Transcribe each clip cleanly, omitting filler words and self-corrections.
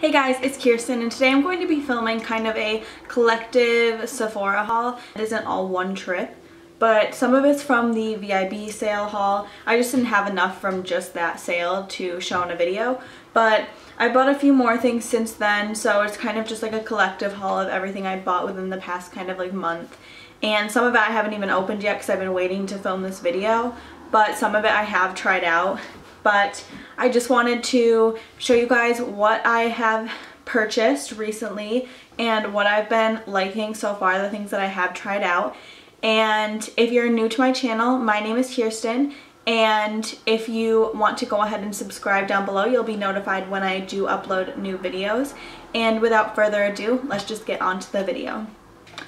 Hey guys, it's Kiersten and today I'm going to be filming kind of a collective Sephora haul. It isn't all one trip, but some of it's from the VIB sale haul. I just didn't have enough from just that sale to show in a video, but I bought a few more things since then, so it's kind of just like a collective haul of everything I bought within the past kind of like month. And some of it I haven't even opened yet because I've been waiting to film this video, but some of it I have tried out. But I just wanted to show you guys what I have purchased recently and what I've been liking so far, the things that I have tried out. And if you're new to my channel, my name is Kiersten, and if you want to go ahead and subscribe down below, you'll be notified when I do upload new videos. And without further ado, let's just get on to the video.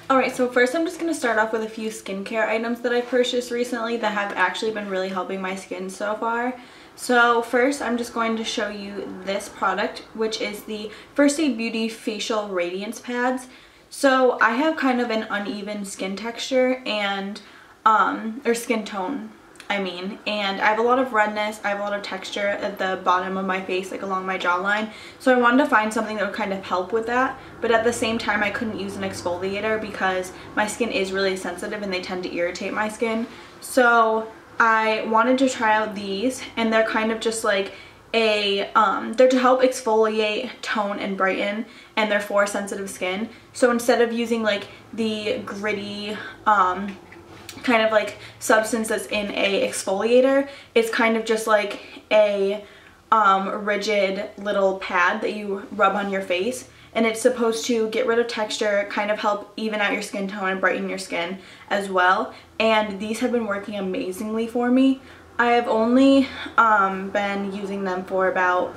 Alright, so first I'm just going to start off with a few skincare items that I've purchased recently that have actually been really helping my skin so far. So first I'm just going to show you this product, which is the First Aid Beauty Facial Radiance Pads. So I have kind of an uneven skin texture and, or skin tone, and I have a lot of redness, I have a lot of texture at the bottom of my face, like along my jawline. So I wanted to find something that would kind of help with that, but at the same time I couldn't use an exfoliator because my skin is really sensitive and they tend to irritate my skin. So I wanted to try out these, and they're kind of just like they're to help exfoliate, tone, and brighten, and they're for sensitive skin. So instead of using like the gritty kind of like substance that's in a exfoliator, it's kind of just like a rigid little pad that you rub on your face, and it's supposed to get rid of texture, kind of help even out your skin tone and brighten your skin as well. And these have been working amazingly for me. I have only been using them for about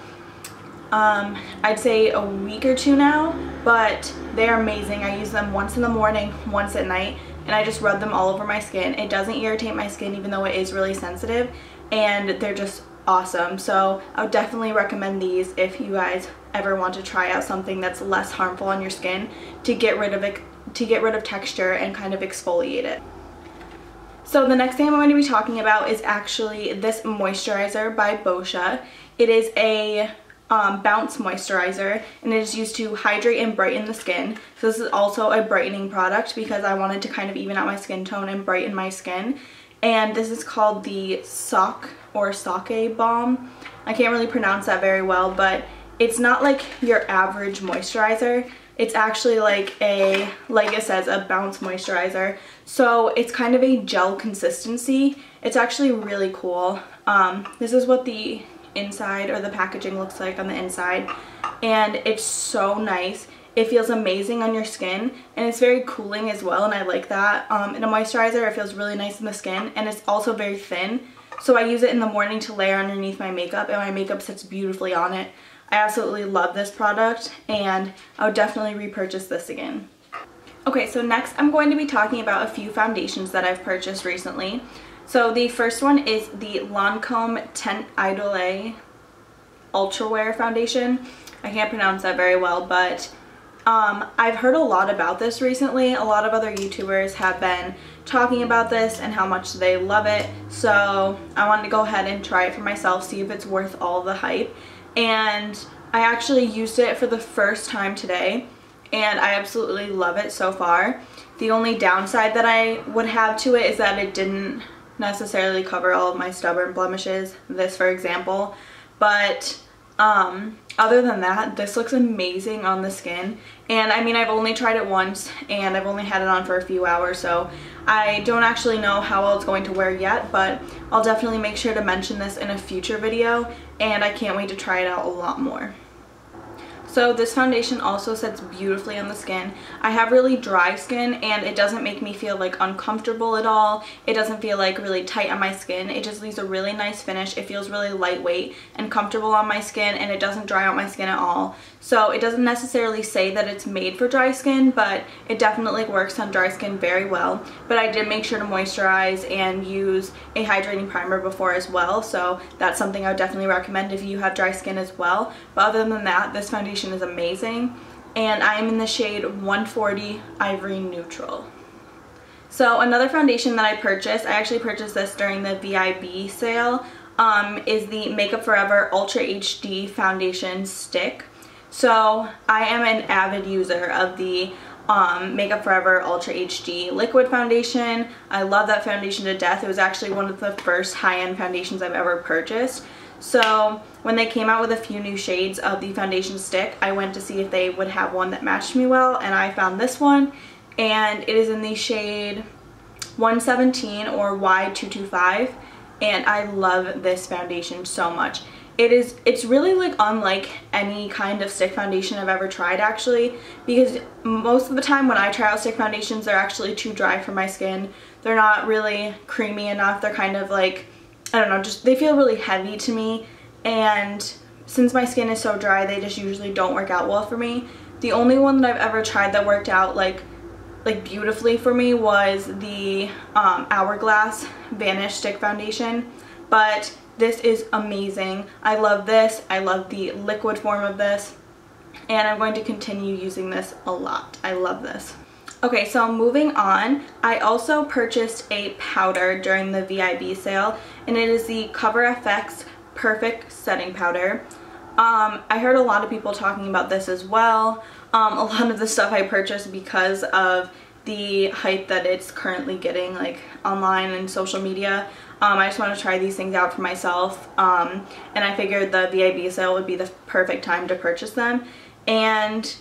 I'd say a week or two now, but they're amazing. I use them once in the morning, once at night, and I just rub them all over my skin. It doesn't irritate my skin even though it is really sensitive, and they're just awesome. So I would definitely recommend these if you guys ever want to try out something that's less harmful on your skin to get rid of it, to get rid of texture and kind of exfoliate it. So the next thing I'm going to be talking about is actually this moisturizer by Boscia. It is a bounce moisturizer, and it is used to hydrate and brighten the skin. So this is also a brightening product because I wanted to kind of even out my skin tone and brighten my skin. And this is called the Sake Balm. I can't really pronounce that very well, but it's not like your average moisturizer. It's actually like it says, a bounce moisturizer. So it's kind of a gel consistency. It's actually really cool. This is what the inside or the packaging looks like on the inside, and it's so nice. It feels amazing on your skin, and it's very cooling as well, and I like that. In a moisturizer, it feels really nice in the skin, and it's also very thin. So I use it in the morning to layer underneath my makeup, and my makeup sits beautifully on it. I absolutely love this product, and I would definitely repurchase this again. Okay, so next I'm going to be talking about a few foundations that I've purchased recently. So the first one is the Lancome Teint Idole Ultra Wear Foundation. I can't pronounce that very well, but I've heard a lot about this recently. A lot of other YouTubers have been talking about this and how much they love it. So I wanted to go ahead and try it for myself, see if it's worth all the hype. And I actually used it for the first time today, and I absolutely love it so far. The only downside that I would have to it is that it didn't necessarily cover all of my stubborn blemishes, this for example, but other than that, this looks amazing on the skin. And I mean, I've only tried it once, and I've only had it on for a few hours, so I don't actually know how well it's going to wear yet, but I'll definitely make sure to mention this in a future video, and I can't wait to try it out a lot more. So this foundation also sets beautifully on the skin. I have really dry skin, and it doesn't make me feel like uncomfortable at all. It doesn't feel like really tight on my skin. It just leaves a really nice finish. It feels really lightweight and comfortable on my skin, and it doesn't dry out my skin at all. So it doesn't necessarily say that it's made for dry skin, but it definitely works on dry skin very well. But I did make sure to moisturize and use a hydrating primer before as well, so that's something I would definitely recommend if you have dry skin as well. But other than that, this foundation is amazing, and I am in the shade 140 Ivory Neutral. So another foundation that I purchased, I actually purchased this during the VIB sale, is the Makeup Forever Ultra HD Foundation Stick. So I am an avid user of the Makeup Forever Ultra HD liquid foundation. I love that foundation to death. It was actually one of the first high-end foundations I've ever purchased. So when they came out with a few new shades of the foundation stick, I went to see if they would have one that matched me well, and I found this one, and it is in the shade 117 or Y225, and I love this foundation so much. It's really like unlike any kind of stick foundation I've ever tried, actually, because most of the time when I try out stick foundations, they're actually too dry for my skin. They're not really creamy enough. They're kind of like, I don't know, just they feel really heavy to me, and since my skin is so dry, they just usually don't work out well for me. The only one that I've ever tried that worked out like beautifully for me was the Hourglass Vanish Stick Foundation, but this is amazing. I love this. I love the liquid form of this, and I'm going to continue using this a lot. I love this. Okay, so moving on, I also purchased a powder during the VIB sale, and it is the CoverFX Perfect Setting Powder. I heard a lot of people talking about this as well. A lot of the stuff I purchased because of the hype that it's currently getting like online and social media. I just want to try these things out for myself, and I figured the VIB sale would be the perfect time to purchase them. And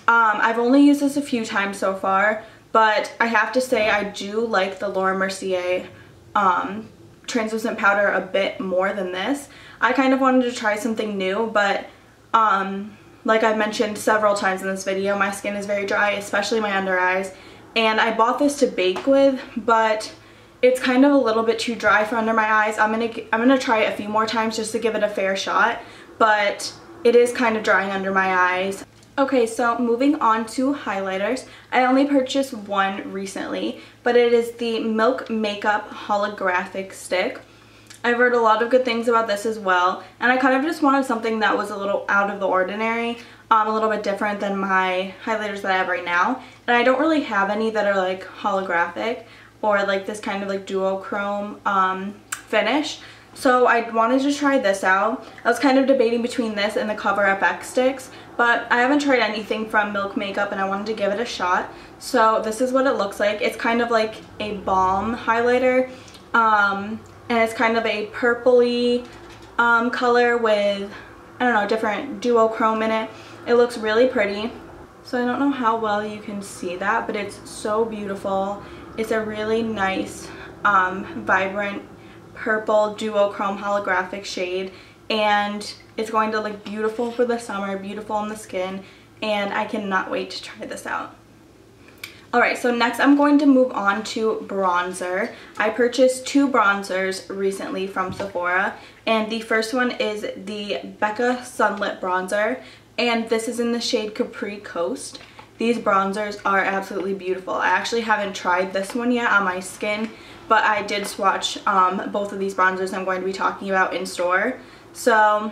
I've only used this a few times so far, but I have to say I do like the Laura Mercier translucent powder a bit more than this. I kind of wanted to try something new, but like I've mentioned several times in this video, my skin is very dry, especially my under eyes, and I bought this to bake with, but it's kind of a little bit too dry for under my eyes. I'm gonna try it a few more times just to give it a fair shot, but it is kind of drying under my eyes. Okay, so moving on to highlighters. I only purchased one recently, but it is the Milk Makeup Holographic Stick. I've heard a lot of good things about this as well, and I kind of just wanted something that was a little out of the ordinary, a little bit different than my highlighters that I have right now. And I don't really have any that are like holographic or like this kind of like duochrome finish. So I wanted to try this out. I was kind of debating between this and the CoverFX sticks, but I haven't tried anything from Milk Makeup and I wanted to give it a shot. So this is what it looks like. It's kind of like a balm highlighter, and it's kind of a purpley color with, I don't know, different duochrome in it. It looks really pretty. So I don't know how well you can see that, but it's so beautiful. It's a really nice, vibrant purple duochrome holographic shade, and it's going to look beautiful for the summer, beautiful on the skin, and I cannot wait to try this out. Alright, so next I'm going to move on to bronzer. I purchased two bronzers recently from Sephora, and the first one is the Becca Sunlit bronzer, and this is in the shade Capri Coast. These bronzers are absolutely beautiful. I actually haven't tried this one yet on my skin, but I did swatch both of these bronzers I'm going to be talking about in store. So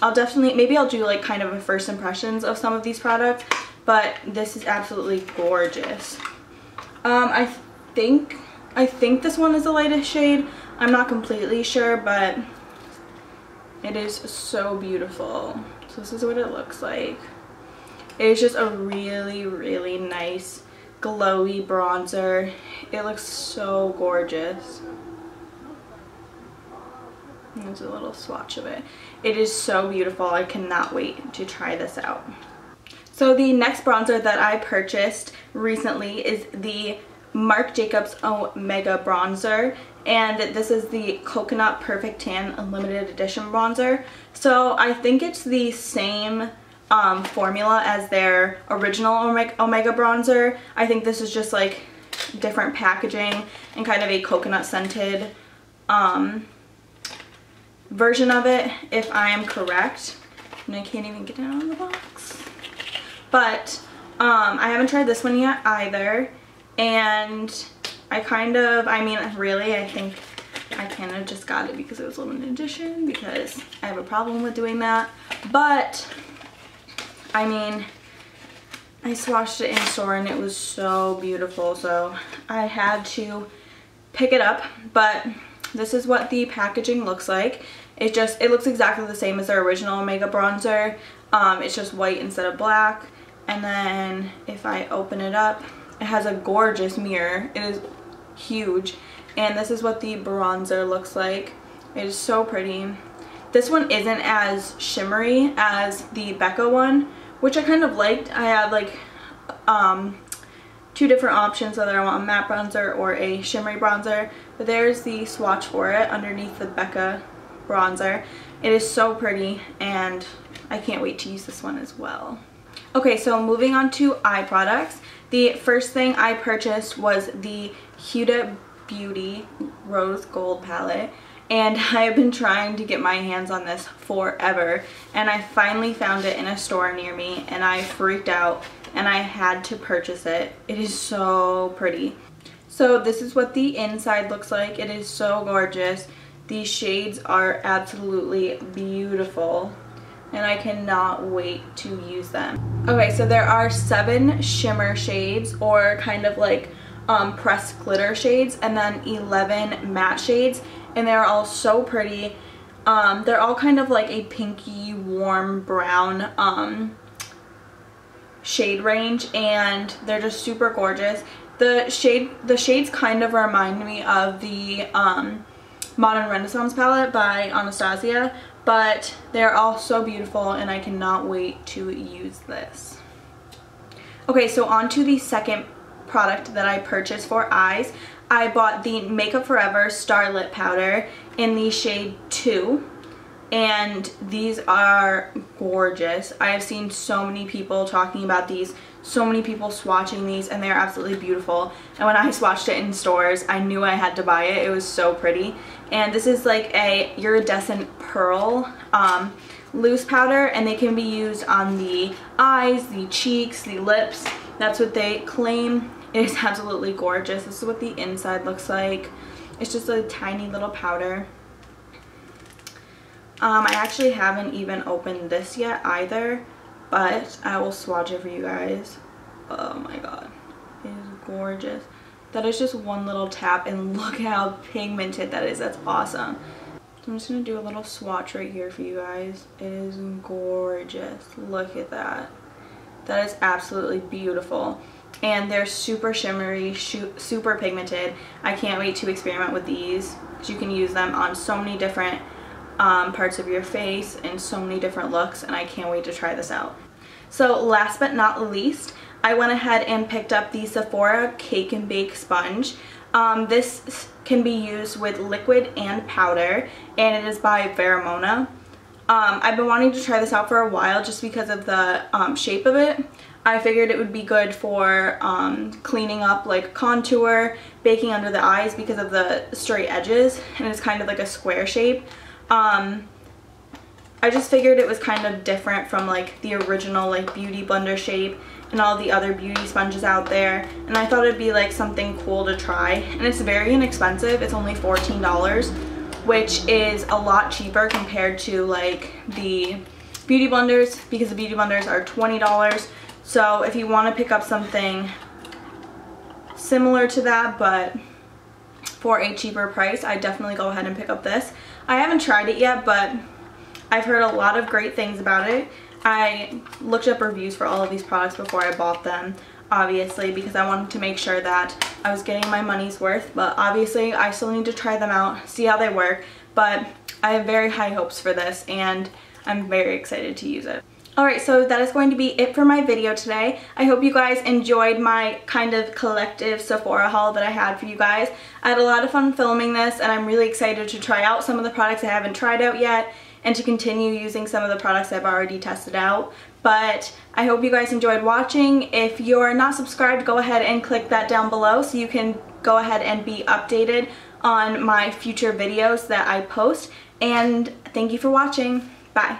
I'll definitely, maybe I'll do like kind of a first impressions of some of these products, but this is absolutely gorgeous. I think this one is the lightest shade. I'm not completely sure, but it is so beautiful. So this is what it looks like. It is just a really, really nice glowy bronzer. It looks so gorgeous. There's a little swatch of it. It is so beautiful. I cannot wait to try this out. So the next bronzer that I purchased recently is the Marc Jacobs Omega bronzer, and this is the Coconut Perfect Tan limited edition bronzer. So I think it's the same formula as their original Omega bronzer. I think this is just like different packaging and kind of a coconut scented version of it, if I am correct. And I can't even get it out of the box. But I haven't tried this one yet either, and I kind of just got it because it was limited edition, because I have a problem with doing that. But I mean, I swatched it in store and it was so beautiful, so I had to pick it up. But this is what the packaging looks like. It looks exactly the same as their original Omega bronzer. It's just white instead of black. And then if I open it up, it has a gorgeous mirror. It is huge. And this is what the bronzer looks like. It is so pretty. This one isn't as shimmery as the Becca one, which I kind of liked. I had like two different options, whether I want a matte bronzer or a shimmery bronzer. But there's the swatch for it underneath the Becca bronzer. It is so pretty, and I can't wait to use this one as well. Okay, so moving on to eye products. The first thing I purchased was the HUDA Beauty Rose Gold palette, and I have been trying to get my hands on this forever, and I finally found it in a store near me, and I freaked out and I had to purchase it. It is so pretty. So this is what the inside looks like. It is so gorgeous. These shades are absolutely beautiful, and I cannot wait to use them. Okay, so there are 7 shimmer shades, or kind of like pressed glitter shades, and then 11 matte shades, and they're all so pretty. They're all kind of like a pinky warm brown shade range, and they're just super gorgeous. The shades kind of remind me of the Modern Renaissance palette by Anastasia, but they're all so beautiful, and I cannot wait to use this. Okay, so on to the second product that I purchased for eyes. I bought the Makeup Forever Starlit Powder in the shade 2, and these are gorgeous. I have seen so many people talking about these, so many people swatching these, and they're absolutely beautiful. And when I swatched it in stores, I knew I had to buy it. It was so pretty. And this is like a iridescent pearl loose powder, and they can be used on the eyes, the cheeks, the lips. That's what they claim. It is absolutely gorgeous. This is what the inside looks like. It's just a tiny little powder. I actually haven't even opened this yet either, but I will swatch it for you guys. Oh my god, it is gorgeous. That is just one little tap, and look how pigmented that is. That's awesome. So I'm just going to do a little swatch right here for you guys. It is gorgeous. Look at that. That is absolutely beautiful. And they're super shimmery, super pigmented. I can't wait to experiment with these, because you can use them on so many different parts of your face and so many different looks, and I can't wait to try this out. So last but not least, I went ahead and picked up the Sephora Cake and Bake Sponge. This can be used with liquid and powder, and it is by Vera. I've been wanting to try this out for a while just because of the shape of it. I figured it would be good for cleaning up like contour, baking under the eyes because of the straight edges, and it's kind of like a square shape. I just figured it was kind of different from like the original like beauty blender shape and all the other beauty sponges out there, and I thought it'd be like something cool to try. And it's very inexpensive. It's only $14, which is a lot cheaper compared to like the beauty blenders, because the beauty blenders are $20. So if you want to pick up something similar to that but for a cheaper price, I definitely go ahead and pick up this. I haven't tried it yet, but I've heard a lot of great things about it. I looked up reviews for all of these products before I bought them, obviously, because I wanted to make sure that I was getting my money's worth. But obviously I still need to try them out, see how they work, but I have very high hopes for this, and I'm very excited to use it. Alright, so that is going to be it for my video today. I hope you guys enjoyed my kind of collective Sephora haul that I had for you guys. I had a lot of fun filming this, and I'm really excited to try out some of the products I haven't tried out yet, and to continue using some of the products I've already tested out. But I hope you guys enjoyed watching. If you're not subscribed, go ahead and click that down below so you can go ahead and be updated on my future videos that I post. And thank you for watching. Bye.